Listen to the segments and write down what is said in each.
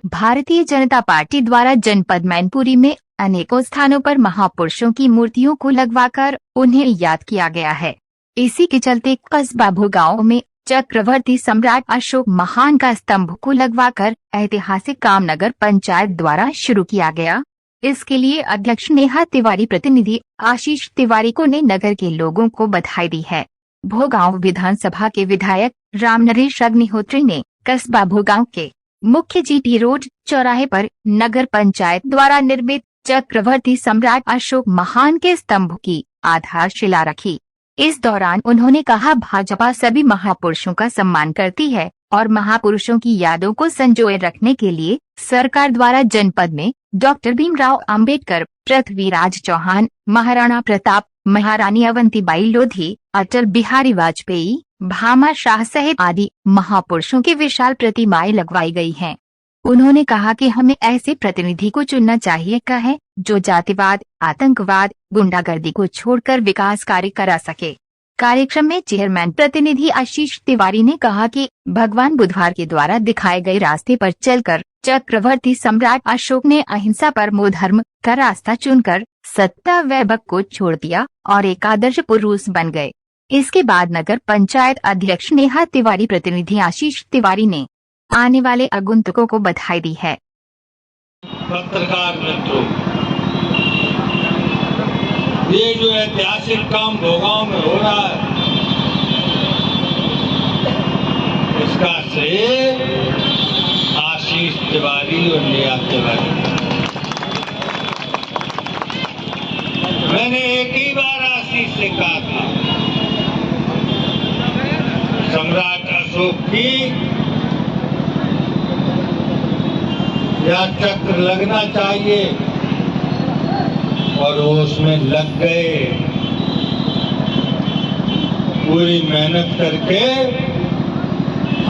Bharatiya Janata party द्वारा जनपद मैनपुरी में अनेकों स्थानों पर महापुरुषों की मूर्तियों को लगवाकर उन्हें याद किया गया है। इसी के चलते कस्बा भोगांव में चक्रवर्ती सम्राट अशोक महान का स्तंभ को लगवाकर ऐतिहासिक काम नगर पंचायत द्वारा शुरू किया गया। इसके लिए अध्यक्ष नेहा तिवारी, प्रतिनिधि आशीष तिवारी को ने नगर के लोगों को बधाई दी है। भोगांव विधानसभा के विधायक रामनरेश अग्निहोत्री ने कस्बा भोगांव के मुख्य जीटी रोड चौराहे पर नगर पंचायत द्वारा निर्मित चक्रवर्ती सम्राट अशोक महान के स्तंभ की आधारशिला रखी। इस दौरान उन्होंने कहा, भाजपा सभी महापुरुषों का सम्मान करती है और महापुरुषों की यादों को संजोए रखने के लिए सरकार द्वारा जनपद में डॉक्टर भीमराव अंबेडकर, पृथ्वीराज चौहान, महाराणा प्रताप, महारानी अवंतीबाई लोधी, अटल बिहारी वाजपेयी, भामा शाह सहित आदि महापुरुषों की विशाल प्रतिमाएं लगवाई गई हैं। उन्होंने कहा कि हमें ऐसे प्रतिनिधि को चुनना चाहिए है जो जातिवाद, आतंकवाद, गुंडागर्दी को छोड़कर विकास कार्य करा सके। कार्यक्रम में चेयरमैन प्रतिनिधि आशीष तिवारी ने कहा कि भगवान बुधवार के द्वारा दिखाए गए रास्ते पर चलकर चक्रवर्ती सम्राट अशोक ने अहिंसा परमो धर्म का रास्ता चुनकर सत्ता वैभव को छोड़ दिया और एक आदर्श पुरुष बन गए। इसके बाद नगर पंचायत अध्यक्ष नेहा तिवारी, प्रतिनिधि आशीष तिवारी ने आने वाले आगंतुकों को बधाई दी है। पत्रकार मित्रों, ये जो ऐतिहासिक काम भोगांव में हो रहा है, इसका श्रेय आशीष तिवारी और नेहा तिवारी। मैंने एक ही बार आशीष से कहा था, सम्राट अशोक की या चक्र लगना चाहिए, और वो उसमें लग गए। पूरी मेहनत करके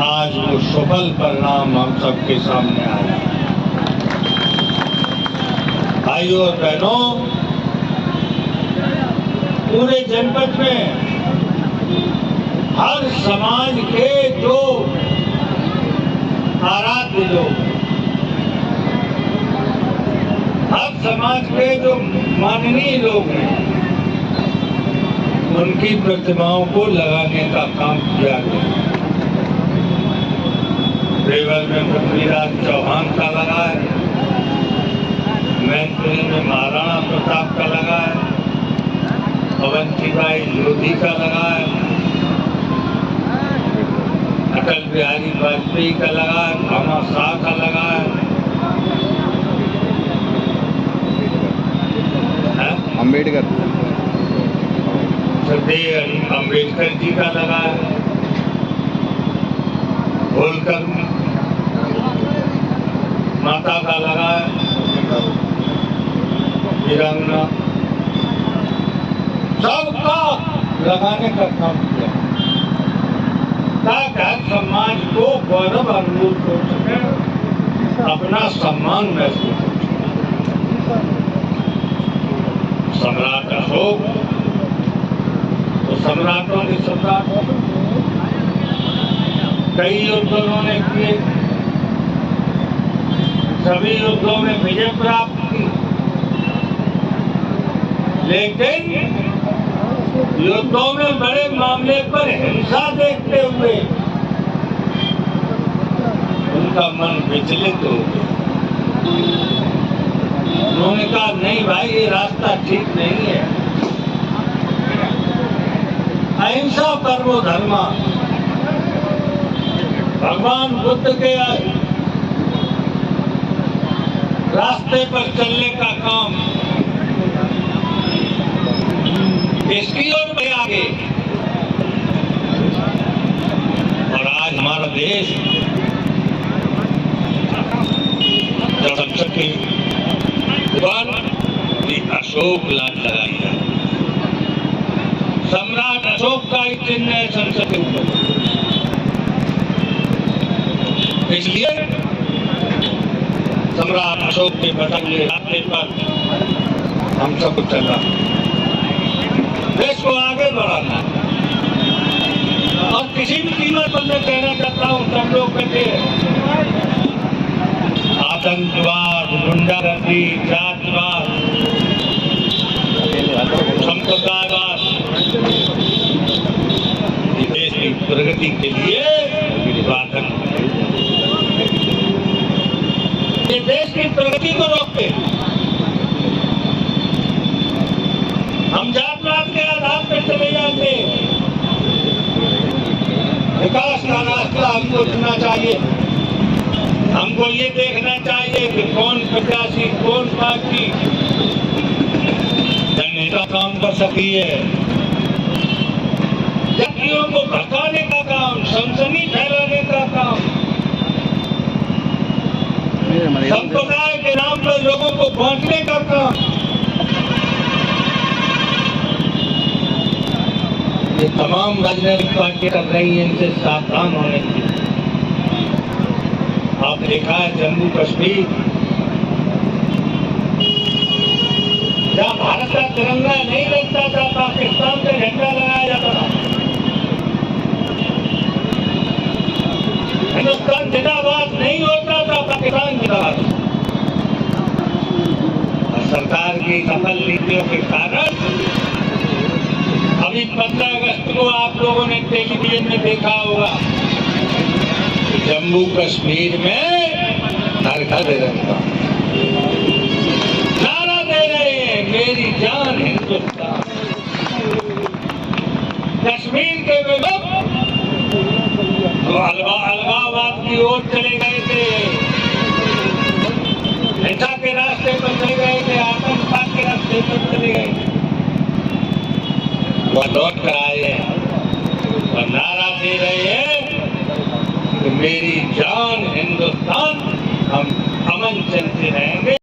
आज वो सफल परिणाम हम सबके सामने आया। भाइयों और बहनों, पूरे जनपद में हर समाज के जो आराध्य लोग, हर समाज के जो माननीय लोग हैं, उनकी प्रतिमाओं को लगाने का काम किया गया। देवल में पृथ्वीराज चौहान का लगा है, मैनपुरी में महाराणा प्रताप का लगा है, अवंतीबाई लोधी का लगा है, अटल बिहारी वाजपेयी का लगा है, भामा शाह का लगा है, अंबेडकर, सरदेव अंबेडकर जी का लगा है, होलकर माता का लगा है, वीरांगना, सबका लगाने का काम किया ताकि समाज को गौरव अनुभूत हो सके, अपना सम्मान महसूस हो सके। सम्राट अशोक तो सम्राटों के सम्राट, कई युद्ध उन्होंने किए, सभी युद्धों में विजय प्राप्त की, लेकिन युद्धों में बड़े मामले पर हिंसा देखते हुए उनका मन विचलित हो गया। उन्होंने कहा, नहीं भाई, ये रास्ता ठीक नहीं है, अहिंसा परमो धर्मा, भगवान बुद्ध के रास्ते पर चलने का काम, इसकी ओर बढ़े आगे। और आज हमारा देश जनसंसद की अशोक लाल लगाई है, सम्राट अशोक का ही चिन्ह है संसद के ऊपर, इसलिए सम्राट अशोक के बदले रास्ते पर हम सबको चलना, देश को आगे बढ़ाना। और किसी भी कीमत पर मैं कहना चाहता हूँ सब लोग कहते हैं आतंकवाद, गुंडागर्दी, जातिवाद, संप्रदायवाद देश की प्रगति के लिए बाधक है। ये देश की प्रगति को रोकते। हम जातवाद के आधार पर चले जाते। विकास का रास्ता हमको चुनना चाहिए। हमको ये देखना चाहिए कि कौन प्रत्याशी, कौन पार्टी जनता काम कर सकती है। जातियों को भड़काने का काम, सनसनी फैलाने का काम, संप्रदाय के नाम पर लोगों को बांटने का काम, ये तमाम राजनीतिक पार्टियां कर रही हैं। इनसे सावधान होने की। आप देखा है जम्मू कश्मीर, जहाँ भारत का तिरंगा नहीं लगता था, पाकिस्तान का झंडा लगाया जाता था। हिंदुस्तान जिंदाबाद नहीं होता था, पाकिस्तान जिंदाबाद। और सरकार की सफल नीतियों के कारण अभी 15 अगस्त को आप लोगों ने टेलीविजन में देखा होगा, जम्मू कश्मीर में हर घर तिरंगा नारा दे रहे हैं, मेरी जान हिंदुस्तान। कश्मीर के लोग तो अलगाववाद की ओर चले गए थे, हिंसा के रास्ते पर चले गए थे, आतंकवाद के रास्ते पर चले गए थे। वह लौट कर आए हैं और नारा दे रहे हैं कि मेरी जान हिंदुस्तान, हम अमन चलते रहेंगे,